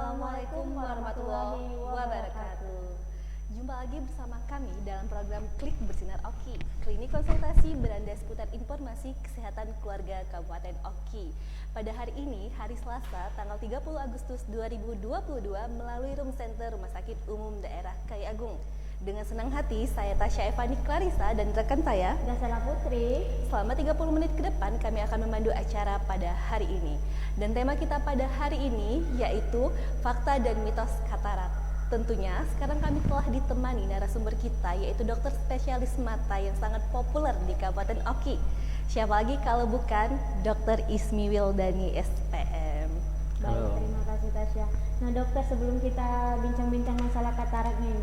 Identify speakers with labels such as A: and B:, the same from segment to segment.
A: Assalamualaikum warahmatullahi wabarakatuh. Jumpa lagi bersama kami dalam program Klik Bersinar Oki, klinik konsultasi beranda seputar informasi kesehatan keluarga Kabupaten Oki. Pada hari ini, hari Selasa, tanggal 30 Agustus 2022 melalui Room Center Rumah Sakit Umum Daerah Kai Agung. Dengan senang hati, saya Tasya Evani Clarissa dan rekan saya
B: Dasana Putri.
A: Selama 30 menit ke depan kami akan memandu acara pada hari ini. Dan tema kita pada hari ini yaitu fakta dan mitos katarak. Tentunya sekarang kami telah ditemani narasumber kita yaitu dokter spesialis mata yang sangat populer di Kabupaten Oki. Siapa lagi kalau bukan Dr. Ismi Wildani SPM.
B: Baik, terima kasih Tasya. Nah dokter, sebelum kita bincang-bincang masalah katarak nih,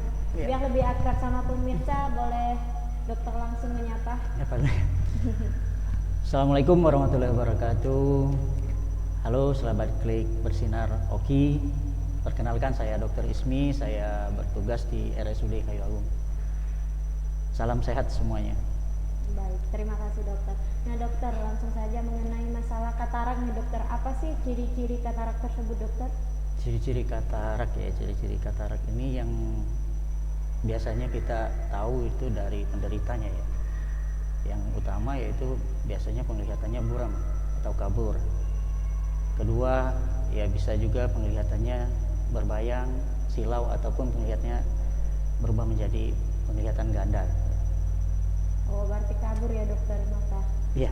B: biar lebih akrab sama pemirsa, boleh dokter langsung menyapa?
C: Assalamualaikum warahmatullahi wabarakatuh. Halo sahabat Klik Bersinar Oki. Perkenalkan, saya Dr. Ismi, saya bertugas di RSUD Kayu Agung. Salam sehat semuanya.
B: Baik, terima kasih dokter. Nah dokter, langsung saja mengenai masalah katarak nih dokter. Apa sih ciri-ciri katarak tersebut dokter?
C: Ciri-ciri katarak ya, ciri-ciri katarak ini yang biasanya kita tahu itu dari penderitanya ya. Yang utama yaitu biasanya penglihatannya buram atau kabur. Kedua, ya bisa juga penglihatannya berbayang, silau ataupun penglihatannya berubah menjadi penglihatan ganda.
B: Oh, berarti kabur ya dokter mata?
C: Iya.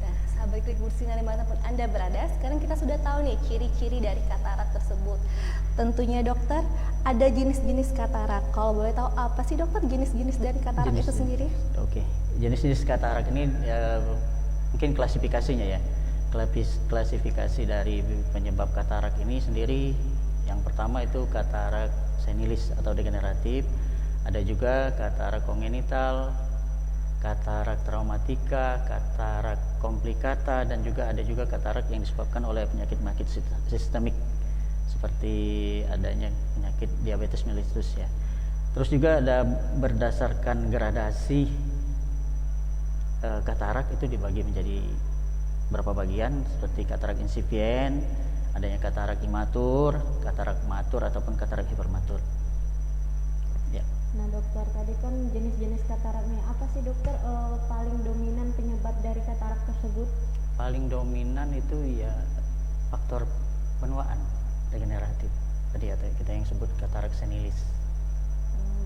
A: Nah, sahabat Klik Bersinar dimanapun Anda berada, sekarang kita sudah tahu nih ciri-ciri dari katarak tersebut. Tentunya dokter, ada jenis-jenis katarak. Kalau boleh tahu apa sih dokter jenis-jenis dari katarak itu sendiri?
C: Oke, jenis-jenis katarak ini ya, mungkin klasifikasinya ya. Klasifikasi dari penyebab katarak ini sendiri, yang pertama itu katarak senilis atau degeneratif, ada juga katarak kongenital, katarak traumatika, katarak komplikata, dan juga ada juga katarak yang disebabkan oleh penyakit-penyakit sistemik seperti adanya penyakit diabetes mellitus ya. Terus juga ada berdasarkan gradasi katarak itu dibagi menjadi berapa bagian, seperti katarak insipient, adanya katarak imatur, katarak matur ataupun katarak hipermatur. Ya.
B: Nah dokter, tadi kan jenis-jenis kataraknya apa sih dokter, paling dominan penyebab dari katarak tersebut?
C: Paling dominan itu ya faktor penuaan degeneratif. Tadi ya kita yang sebut katarak senilis.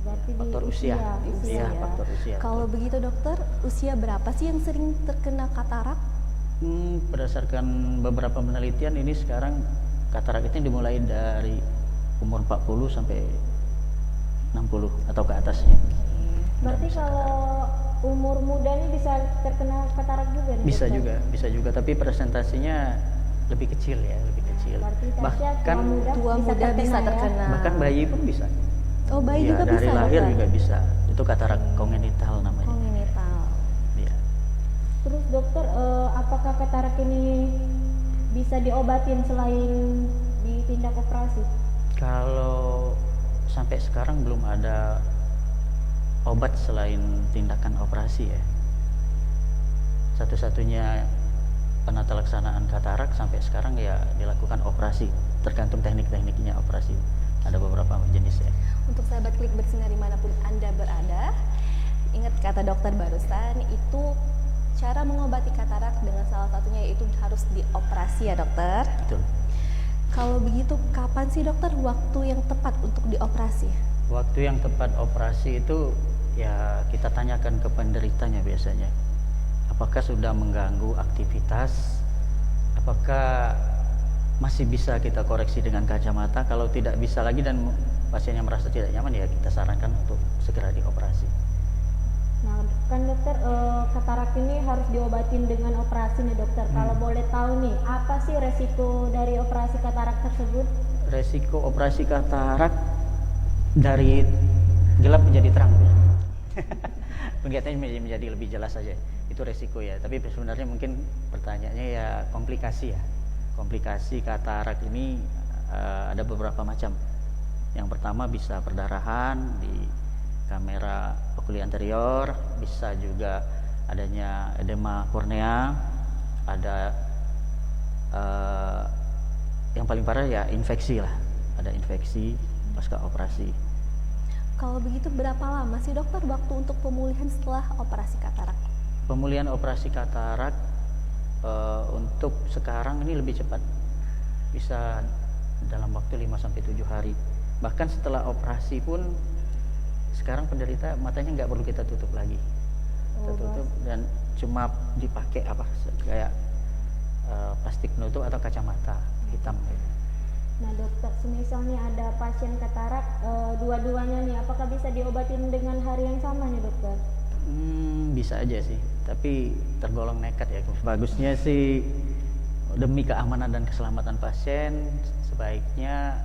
B: Berarti
C: Faktor
B: di
C: usia. Iya, faktor usia.
A: Kalau begitu dokter, usia berapa sih yang sering terkena katarak?
C: Berdasarkan beberapa penelitian ini sekarang katarak itu dimulai dari umur 40 sampai 60 atau ke atasnya.
B: Berarti kalau umur muda ini bisa terkena katarak juga nih
C: Bisa
B: dokter?
C: juga, tapi presentasinya lebih kecil ya, lebih kecil.
B: Berarti Tasya
C: Bahkan
A: tua muda bisa
B: ya?
A: terkena.
C: bahkan bayi pun bisa.
A: Oh, bayi
C: Ya,
A: juga
C: dari
A: bisa
C: lahir
A: dokter?
C: juga bisa. Itu katarak kongenital namanya.
A: Kongenital.
C: Ya.
B: Terus dokter, apakah katarak ini bisa diobatin selain ditindak operasi?
C: Kalau sampai sekarang belum ada obat selain tindakan operasi ya. Satu-satunya penata laksanaan katarak sampai sekarang ya dilakukan operasi, tergantung teknik-tekniknya operasi. Ada beberapa jenis ya.
A: Untuk sahabat Klik Bersinar dimanapun Anda berada, ingat kata dokter barusan, itu cara mengobati katarak dengan salah satunya yaitu harus dioperasi ya dokter.
C: Betul.
A: Kalau begitu, kapan sih dokter waktu yang tepat untuk dioperasi?
C: Waktu yang tepat operasi itu ya kita tanyakan ke penderitanya biasanya. Apakah sudah mengganggu aktivitas? Apakah masih bisa kita koreksi dengan kacamata? Kalau tidak bisa lagi dan pasiennya merasa tidak nyaman, ya kita sarankan untuk segera dioperasi.
B: Nah kan dokter, katarak ini harus diobatin dengan operasi nih dokter. Kalau boleh tahu nih, apa sih resiko dari operasi katarak tersebut?
C: Resiko operasi katarak dari gelap menjadi terang. Penglihatannya menjadi lebih jelas saja. Itu resiko ya. Tapi sebenarnya mungkin pertanyaannya ya komplikasi ya. Komplikasi katarak ini ada beberapa macam. Yang pertama bisa perdarahan di kamera okuli anterior, bisa juga adanya edema kornea, ada yang paling parah ya infeksi lah, ada infeksi pasca operasi.
A: Kalau begitu berapa lama sih dokter waktu untuk pemulihan setelah operasi katarak?
C: Pemulihan operasi katarak untuk sekarang ini lebih cepat, bisa dalam waktu 5-7 hari. Bahkan setelah operasi pun sekarang penderita matanya nggak perlu kita tutup lagi, kita tutup dan cuma dipakai kayak plastik penutup atau kacamata hitam.
B: Nah dokter, semisal nih ada pasien katarak dua-duanya nih, apakah bisa diobatin dengan hari yang sama nih dokter?
C: Bisa aja sih, tapi tergolong nekat ya. Bagusnya sih demi keamanan dan keselamatan pasien sebaiknya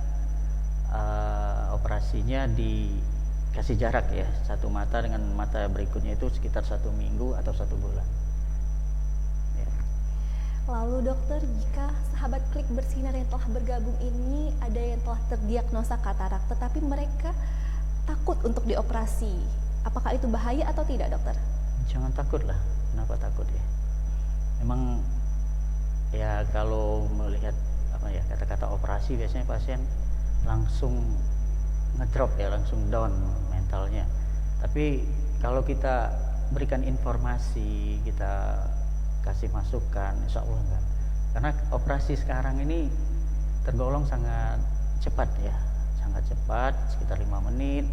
C: operasinya dikasih jarak ya, satu mata dengan mata berikutnya itu sekitar 1 minggu atau 1 bulan.
A: Lalu dokter, jika sahabat Klik Bersinar yang telah bergabung ini ada yang telah terdiagnosa katarak tetapi mereka takut untuk dioperasi, apakah itu bahaya atau tidak dokter?
C: Jangan takut lah, kenapa takut ya? Memang ya kalau melihat kata-kata operasi biasanya pasien langsung ngedrop ya, langsung down mentalnya. Tapi kalau kita berikan informasi, kita kasih masukan, insya Allah enggak. Karena operasi sekarang ini tergolong sangat cepat ya, sangat cepat, sekitar 5 menit,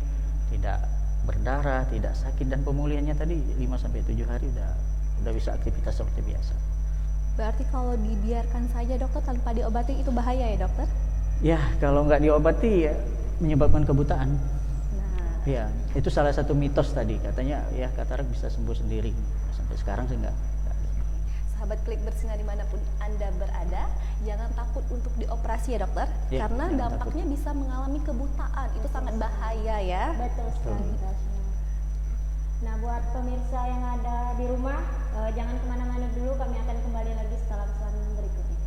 C: tidak berdarah, tidak sakit, dan pemulihannya tadi 5-7 hari udah bisa aktivitas seperti biasa.
A: Berarti kalau dibiarkan saja dokter tanpa diobati itu bahaya ya dokter?
C: Ya kalau nggak diobati ya menyebabkan kebutaan.
A: Nah,
C: Ya itu salah satu mitos tadi, katanya ya katarak bisa sembuh sendiri. Sampai sekarang sih enggak.
A: sahabat Klik Bersinar dimanapun Anda berada, jangan takut untuk dioperasi ya dokter,
C: Ya,
A: karena
C: jangan
A: dampaknya bisa mengalami kebutaan, itu sangat bahaya ya.
B: Betul sekali Tasya. Nah buat pemirsa yang ada di rumah, jangan kemana-mana dulu, kami akan kembali lagi setelah pesan berikut ini.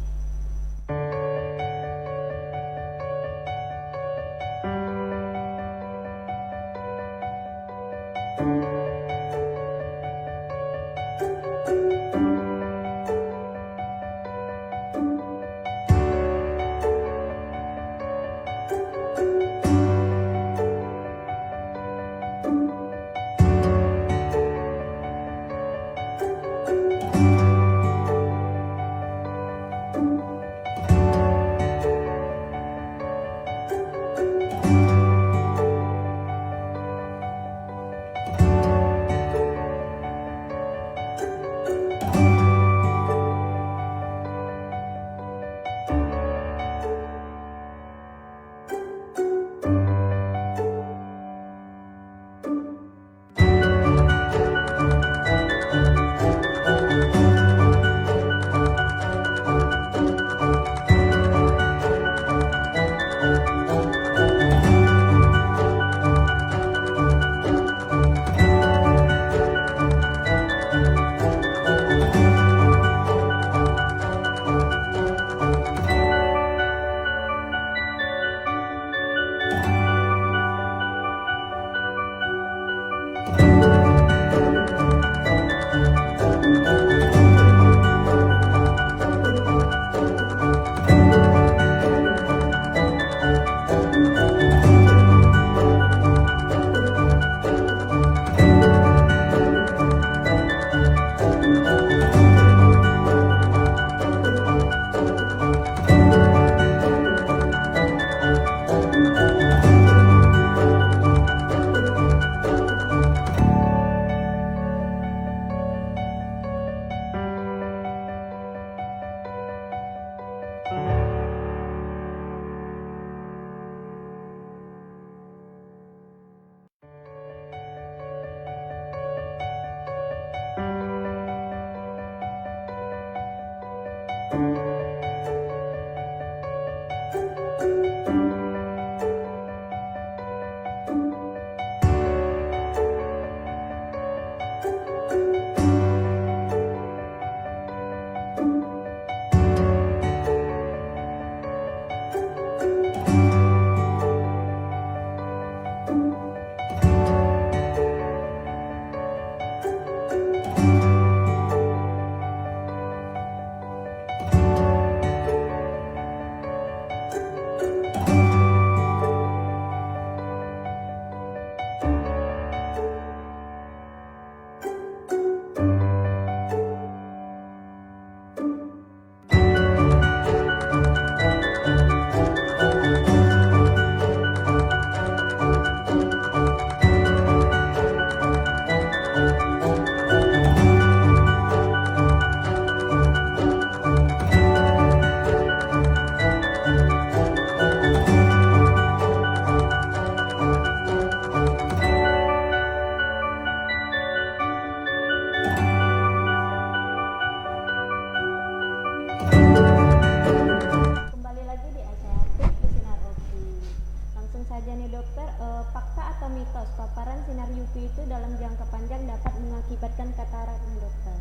B: saja nih dokter, fakta atau mitos paparan sinar UV itu dalam jangka panjang dapat mengakibatkan katarak nih dokter?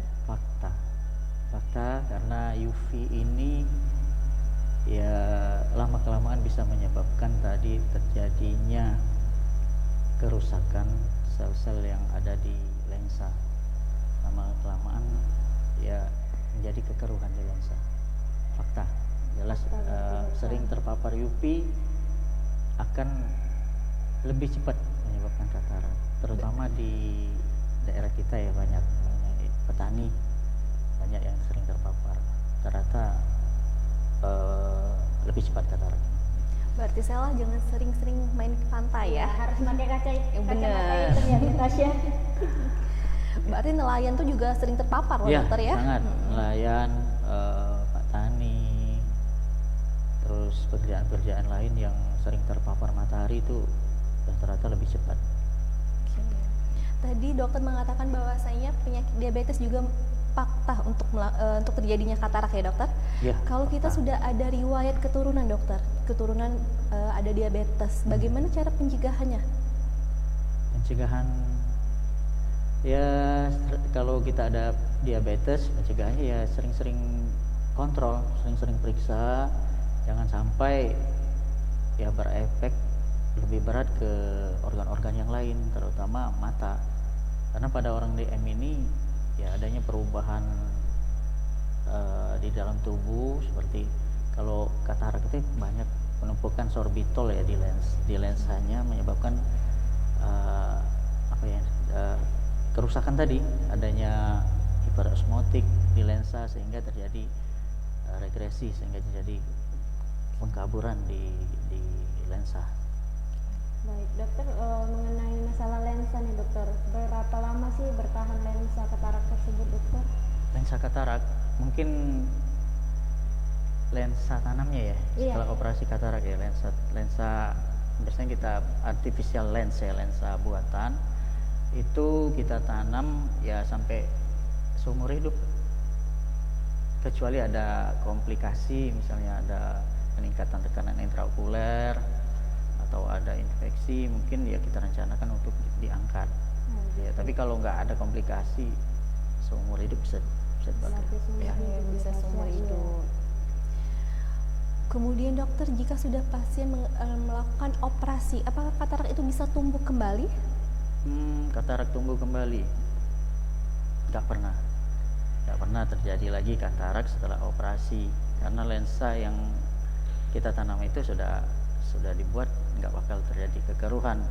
C: Fakta, karena UV ini ya lama kelamaan bisa menyebabkan tadi terjadinya kerusakan sel-sel yang ada di lensa. Lama kelamaan ya menjadi kekeruhan di lensa. Fakta, jelas sering terpapar UV akan lebih cepat menyebabkan katarak, terutama di daerah kita ya banyak petani banyak yang sering terpapar. Ternyata lebih cepat katarak.
A: Berarti Sela jangan sering-sering main ke pantai ya.
B: Harus pakai kacamata
A: bener.
B: hitam ya Bu Tasya.
A: Berarti nelayan tuh juga sering terpapar loh
C: Ya,
A: dokter ya.
C: sangat. Nelayan, petani, terus pekerjaan-pekerjaan lain yang sering terpapar matahari itu rata-rata lebih cepat.
A: Oke. Tadi dokter mengatakan bahwasanya penyakit diabetes juga fakta untuk terjadinya katarak ya dokter.
C: Ya,
A: Kalau kita
C: fakta.
A: sudah ada riwayat keturunan dokter, ada diabetes, bagaimana cara pencegahannya?
C: Pencegahan ya kalau kita ada diabetes, pencegahannya ya sering-sering kontrol, sering-sering periksa, jangan sampai ya berefek lebih berat ke organ-organ yang lain, terutama mata. Karena pada orang DM ini ya adanya perubahan di dalam tubuh, seperti kalau katarak itu banyak penumpukan sorbitol ya di lensanya, menyebabkan kerusakan tadi, adanya hiperosmotik di lensa sehingga terjadi regresi, sehingga terjadi pengkaburan di lensa.
B: Baik dokter, mengenai masalah lensa nih dokter, berapa lama sih bertahan lensa katarak tersebut dokter?
C: Lensa katarak mungkin lensa tanamnya ya,
B: Iya.
C: setelah operasi katarak ya, lensa biasanya kita artificial lens ya, lensa buatan itu kita tanam ya sampai seumur hidup, kecuali ada komplikasi, misalnya ada peningkatan tekanan intraokuler atau ada infeksi, mungkin ya kita rencanakan untuk diangkat. Ya, tapi kalau nggak ada komplikasi, seumur hidup bisa dipakai.
B: Berarti seumur
C: Ya.
B: hidup.
A: Bisa seumur
B: Iya.
A: hidup. Kemudian dokter, jika sudah pasien melakukan operasi, apakah katarak itu bisa tumbuh kembali?
C: Katarak tumbuh kembali? Nggak pernah terjadi lagi katarak setelah operasi, karena lensa yang kita tanam itu sudah dibuat, nggak bakal terjadi kekeruhan,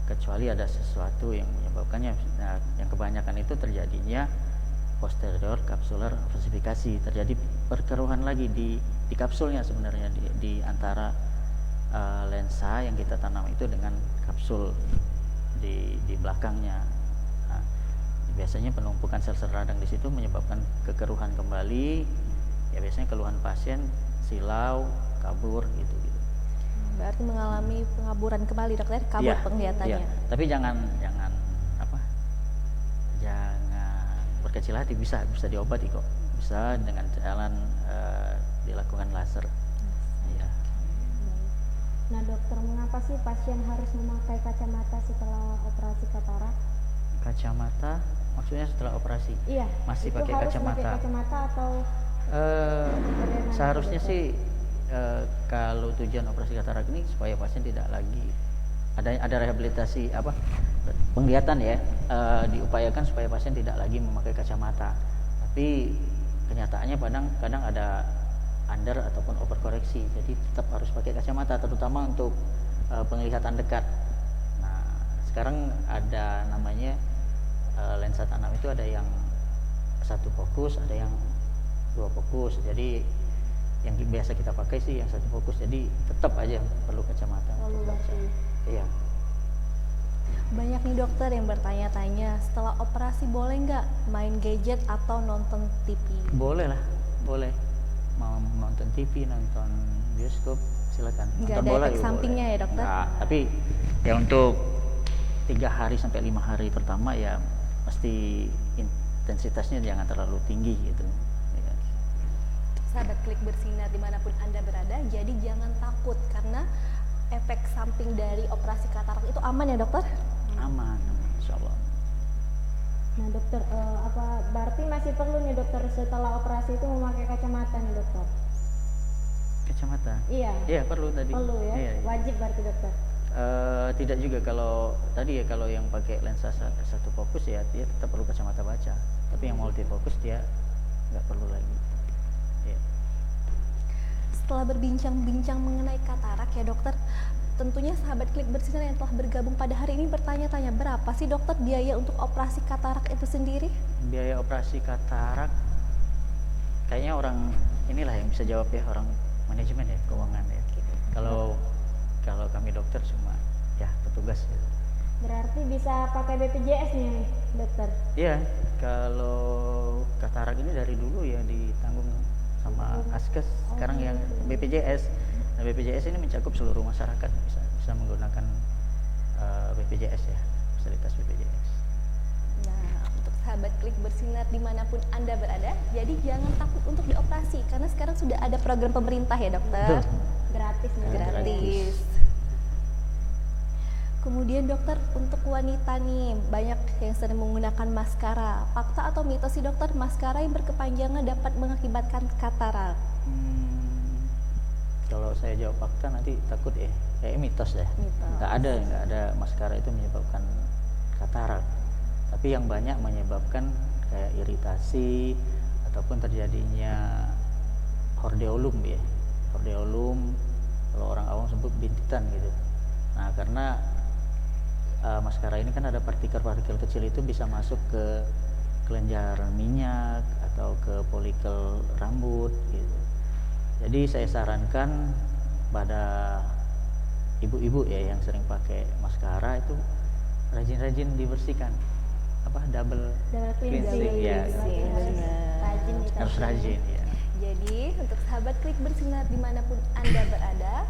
C: kecuali ada sesuatu yang menyebabkannya. Nah, yang kebanyakan itu terjadinya posterior kapsular falsifikasi, terjadi perkeruhan lagi di kapsulnya sebenarnya, di antara lensa yang kita tanam itu dengan kapsul di belakangnya. Nah, biasanya penumpukan sel-sel radang di situ menyebabkan kekeruhan kembali. Ya biasanya keluhan pasien silau, kabur gitu.
A: Berarti mengalami pengaburan kembali dokter, kabur
C: Iya,
A: penglihatannya.
C: iya. Tapi jangan berkecil hati, bisa diobati kok, bisa dengan jalan dilakukan laser. Iya.
B: Nah dokter, mengapa sih pasien harus memakai kacamata setelah operasi katarak?
C: Kacamata maksudnya setelah operasi?
B: Iya.
C: Masih
B: itu
C: pakai
B: harus
C: kacamata?
B: pakai kacamata atau bagaimana,
C: Seharusnya
B: dokter?
C: sih kalau tujuan operasi katarak ini supaya pasien tidak lagi ada rehabilitasi penglihatan ya, diupayakan supaya pasien tidak lagi memakai kacamata. Tapi kenyataannya kadang ada under ataupun overkoreksi, jadi tetap harus pakai kacamata, terutama untuk penglihatan dekat. Nah, sekarang ada namanya lensa tanam itu ada yang satu fokus, ada yang dua fokus. Jadi yang biasa kita pakai sih yang satu fokus, jadi tetap aja perlu kacamata.
B: Lalu
C: untuk baca.
B: berarti
C: Iya.
A: Banyak nih dokter yang bertanya-tanya, setelah operasi boleh nggak main gadget atau nonton TV?
C: Boleh lah, boleh. Mau nonton TV, nonton bioskop, silakan.
A: Nggak
C: Nonton
A: ada
C: bola
A: efek
C: juga
A: sampingnya
C: boleh.
A: ya, dokter?
C: Nggak, tapi ya untuk 3 hari sampai 5 hari pertama ya mesti intensitasnya jangan terlalu tinggi gitu. Ya.
A: Sahabat Klik Bersinar dimanapun Anda berada, jadi jangan takut karena efek samping dari operasi katarak itu aman ya dokter?
C: Aman, insya Allah.
B: Nah dokter, apa berarti masih perlu nih dokter setelah operasi itu memakai kacamata nih dokter?
C: Kacamata?
B: Iya.
C: Iya perlu tadi.
B: Perlu ya?
C: Iya, iya.
B: Wajib berarti dokter?
C: Tidak juga, kalau tadi ya kalau yang pakai lensa satu fokus ya dia tetap perlu kacamata baca. Tapi yang multifokus dia nggak perlu lagi. Ya.
A: Setelah berbincang-bincang mengenai katarak ya dokter, tentunya sahabat Klik Bersinar yang telah bergabung pada hari ini bertanya-tanya, berapa sih dokter biaya untuk operasi katarak itu sendiri?
C: Biaya operasi katarak kayaknya orang inilah yang bisa jawab ya, orang manajemen ya, keuangan ya. Kalau kami dokter cuma ya petugas gitu.
B: Berarti bisa pakai BPJS nih dokter?
C: Iya, kalau katarak ini dari dulu ya ditanggung sama Askes, sekarang yang BPJS. Nah, BPJS ini mencakup seluruh masyarakat, bisa menggunakan BPJS ya, fasilitas BPJS.
A: Nah, untuk sahabat Klik Bersinar dimanapun Anda berada, jadi jangan takut untuk dioperasi, karena sekarang sudah ada program pemerintah ya dokter.
C: Betul.
B: Gratis nih.
A: Gratis. Kemudian dokter, untuk wanita nih banyak yang sering menggunakan maskara. Fakta atau mitos sih dokter, maskara yang berkepanjangan dapat mengakibatkan katarak?
C: Kalau saya jawab fakta nanti takut ya, kayak mitos ya.
A: Mitos.
C: Nggak ada maskara itu menyebabkan katarak. Tapi yang banyak menyebabkan kayak iritasi ataupun terjadinya hordeolum ya. Hordeolum kalau orang awam sebut bintitan gitu. Nah, karena maskara ini kan ada partikel-partikel kecil itu bisa masuk ke kelenjar minyak atau ke folikel rambut gitu. Jadi saya sarankan pada ibu-ibu ya yang sering pakai maskara itu rajin-rajin dibersihkan, double cleansing ya,
B: Rajin gitu.
C: harus rajin ya.
A: Jadi untuk sahabat Klik Bersinar dimanapun Anda berada,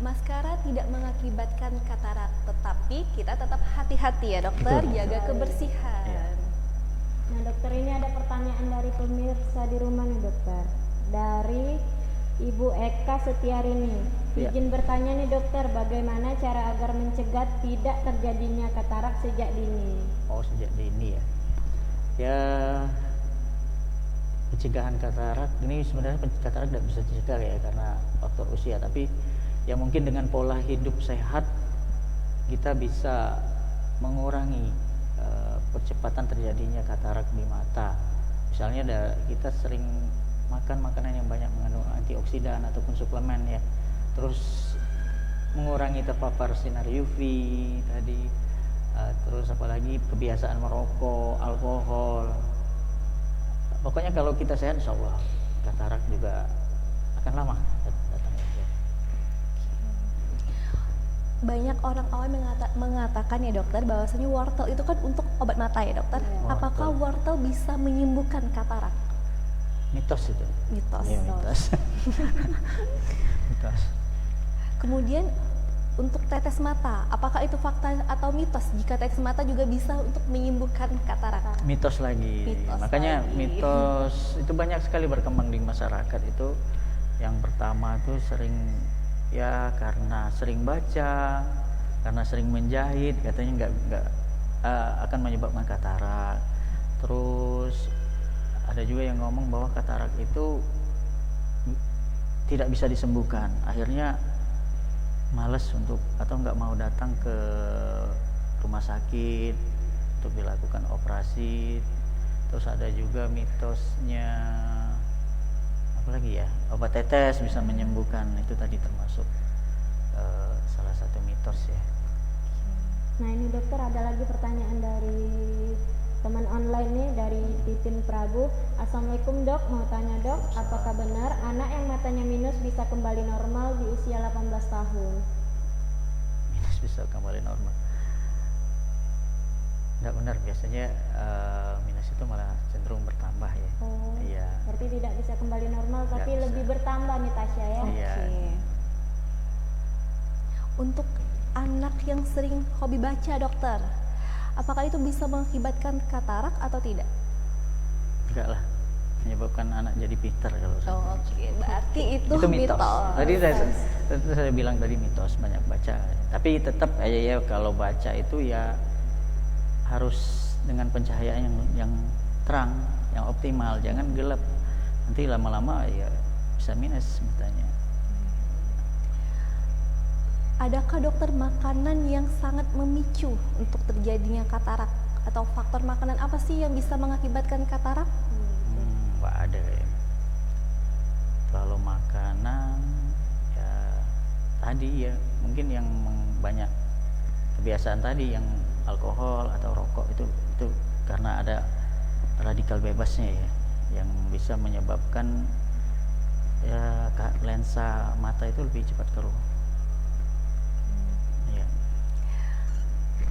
A: maskara tidak mengakibatkan katarak, tetapi kita tetap hati-hati ya dokter,
C: Betul.
A: jaga kebersihan.
C: Ya.
B: Nah dokter, ini ada pertanyaan dari pemirsa di rumah nih dokter, dari Ibu Eka Setiarini.
C: Ya.
B: Izin bertanya nih dokter, bagaimana cara agar mencegah tidak terjadinya katarak sejak dini?
C: Oh, sejak dini ya. Ya, pencegahan katarak ini sebenarnya katarak tidak bisa dicegah ya karena faktor usia, tapi ya mungkin dengan pola hidup sehat kita bisa mengurangi percepatan terjadinya katarak di mata. Misalnya kita sering makan makanan yang banyak mengandung antioksidan ataupun suplemen ya, terus mengurangi terpapar sinar UV tadi, terus apalagi kebiasaan merokok, alkohol. Pokoknya kalau kita sehat, insya Allah katarak juga akan lama datangnya.
A: Banyak orang awam mengatakan ya dokter, bahwasanya wortel itu kan untuk obat mata ya dokter.
B: Ya.
A: Apakah wortel bisa menyembuhkan katarak?
C: Mitos itu.
A: Mitos.
C: Iya, mitos. Mitos.
A: Kemudian untuk tetes mata, apakah itu fakta atau mitos jika tetes mata juga bisa untuk menyembuhkan katarak?
C: Mitos lagi.
A: Mitos
C: Makanya
A: lagi.
C: mitos itu banyak sekali berkembang di masyarakat itu. Yang pertama tuh karena sering baca, karena sering menjahit, katanya nggak akan menyebabkan katarak. Terus ada juga yang ngomong bahwa katarak itu tidak bisa disembuhkan. Akhirnya malas atau nggak mau datang ke rumah sakit untuk dilakukan operasi. Terus ada juga mitosnya apa lagi ya, obat tetes bisa menyembuhkan, itu tadi termasuk salah satu mitos ya.
B: Nah ini dokter, ada lagi pertanyaan dari teman online nih, dari Titin Prabu. Assalamualaikum dok, mau tanya dok, apakah benar anak yang matanya minus bisa kembali normal di usia 18 tahun?
C: Minus bisa kembali normal? Nggak benar, biasanya minus itu malah cenderung bertambah ya.
B: Oh,
C: Iya.
B: berarti tidak bisa kembali normal, tapi
C: Nggak
B: lebih
C: bisa.
B: bertambah nih Tasya ya?
C: Iya.
A: Oke. Untuk anak yang sering hobi baca dokter, apakah itu bisa mengakibatkan katarak atau tidak?
C: Enggak lah, menyebabkan anak jadi pintar kalau saya.
A: Oh, oke, berarti itu,
C: Itu mitos. Tadi Itu saya bilang tadi mitos banyak baca. Tapi tetap aja ya kalau baca itu ya harus dengan pencahayaan yang terang, yang optimal, jangan gelap. Nanti lama-lama ya bisa minus matanya.
A: Adakah dokter makanan yang sangat memicu untuk terjadinya katarak? Atau faktor makanan apa sih yang bisa mengakibatkan katarak?
C: Nggak ada ya. Kalau makanan ya tadi ya mungkin yang banyak kebiasaan tadi yang alkohol atau rokok itu karena ada radikal bebasnya ya yang bisa menyebabkan ya lensa mata itu lebih cepat keruh. Ya.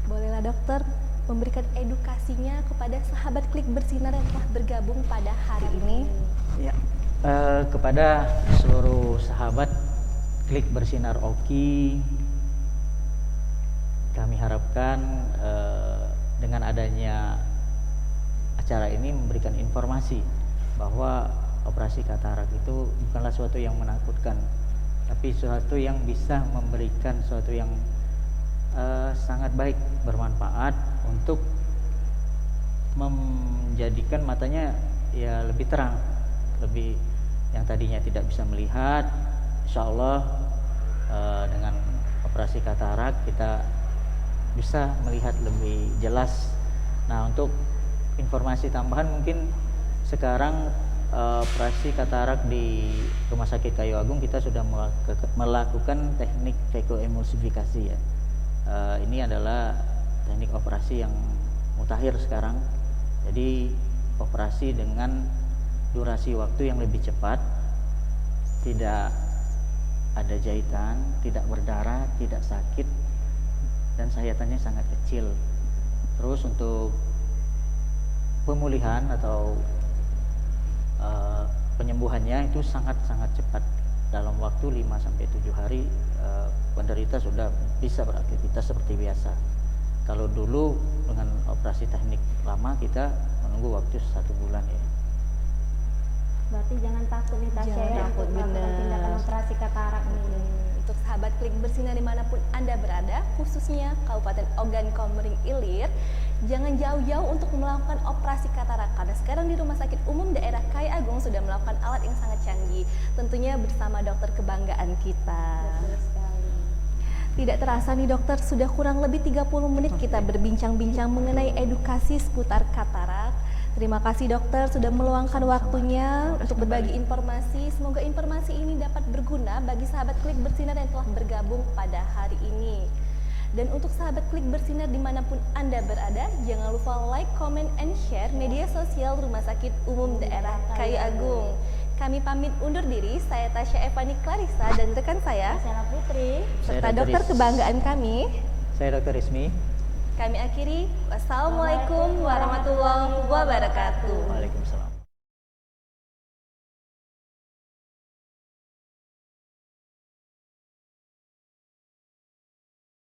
A: Bolehlah dokter memberikan edukasinya kepada sahabat Klik Bersinar yang telah bergabung pada hari ini.
C: Ya. Kepada seluruh sahabat Klik Bersinar Oki, kami harapkan dengan adanya acara ini memberikan informasi bahwa operasi katarak itu bukanlah suatu yang menakutkan, tapi suatu yang bisa memberikan suatu yang sangat baik, bermanfaat untuk menjadikan matanya ya lebih terang, lebih yang tadinya tidak bisa melihat, insya Allah dengan operasi katarak kita bisa melihat lebih jelas. Nah, untuk informasi tambahan mungkin sekarang operasi katarak di Rumah Sakit Kayu Agung kita sudah melakukan teknik vakoemulsifikasi ya. Ini adalah teknik operasi yang mutakhir sekarang. Jadi operasi dengan durasi waktu yang lebih cepat, tidak ada jahitan, tidak berdarah, tidak sakit, dan sayatannya sangat kecil. Terus untuk pemulihan atau penyembuhannya itu sangat-sangat cepat. Dalam waktu 5-7 hari penderita sudah bisa beraktivitas seperti biasa. Kalau dulu dengan operasi teknik lama kita menunggu waktu 1 bulan ya.
B: Berarti jangan takut nih Tasya
A: Jangan
B: ya
A: takut,
B: untuk melakukan
A: bener.
B: tindakan operasi katarak nih.
A: Untuk sahabat Klik Bersinar dimanapun Anda berada, khususnya Kabupaten Ogan Komering Ilir, jangan jauh-jauh untuk melakukan operasi katarak, karena sekarang di Rumah Sakit Umum Daerah Kayu Agung sudah melakukan alat yang sangat canggih, tentunya bersama dokter kebanggaan kita.
B: Betul sekali.
A: Tidak terasa nih dokter, sudah kurang lebih 30 menit kita berbincang-bincang mengenai edukasi seputar katarak. Terima kasih dokter sudah meluangkan waktunya untuk berbagi informasi. Semoga informasi ini dapat berguna bagi sahabat Klik Bersinar yang telah bergabung pada hari ini. Dan untuk sahabat Klik Bersinar dimanapun Anda berada, jangan lupa like, comment, and share media sosial Rumah Sakit Umum Daerah Kayu Agung. Kami pamit undur diri, saya Tasya Evani Clarissa dan rekan saya,
B: Tasya Putri.
A: serta
C: Saya
A: dokter
C: Dr.
A: kebanggaan kami.
C: Saya Dr. Ismi.
A: Kami akhiri, wassalamualaikum warahmatullahi wabarakatuh.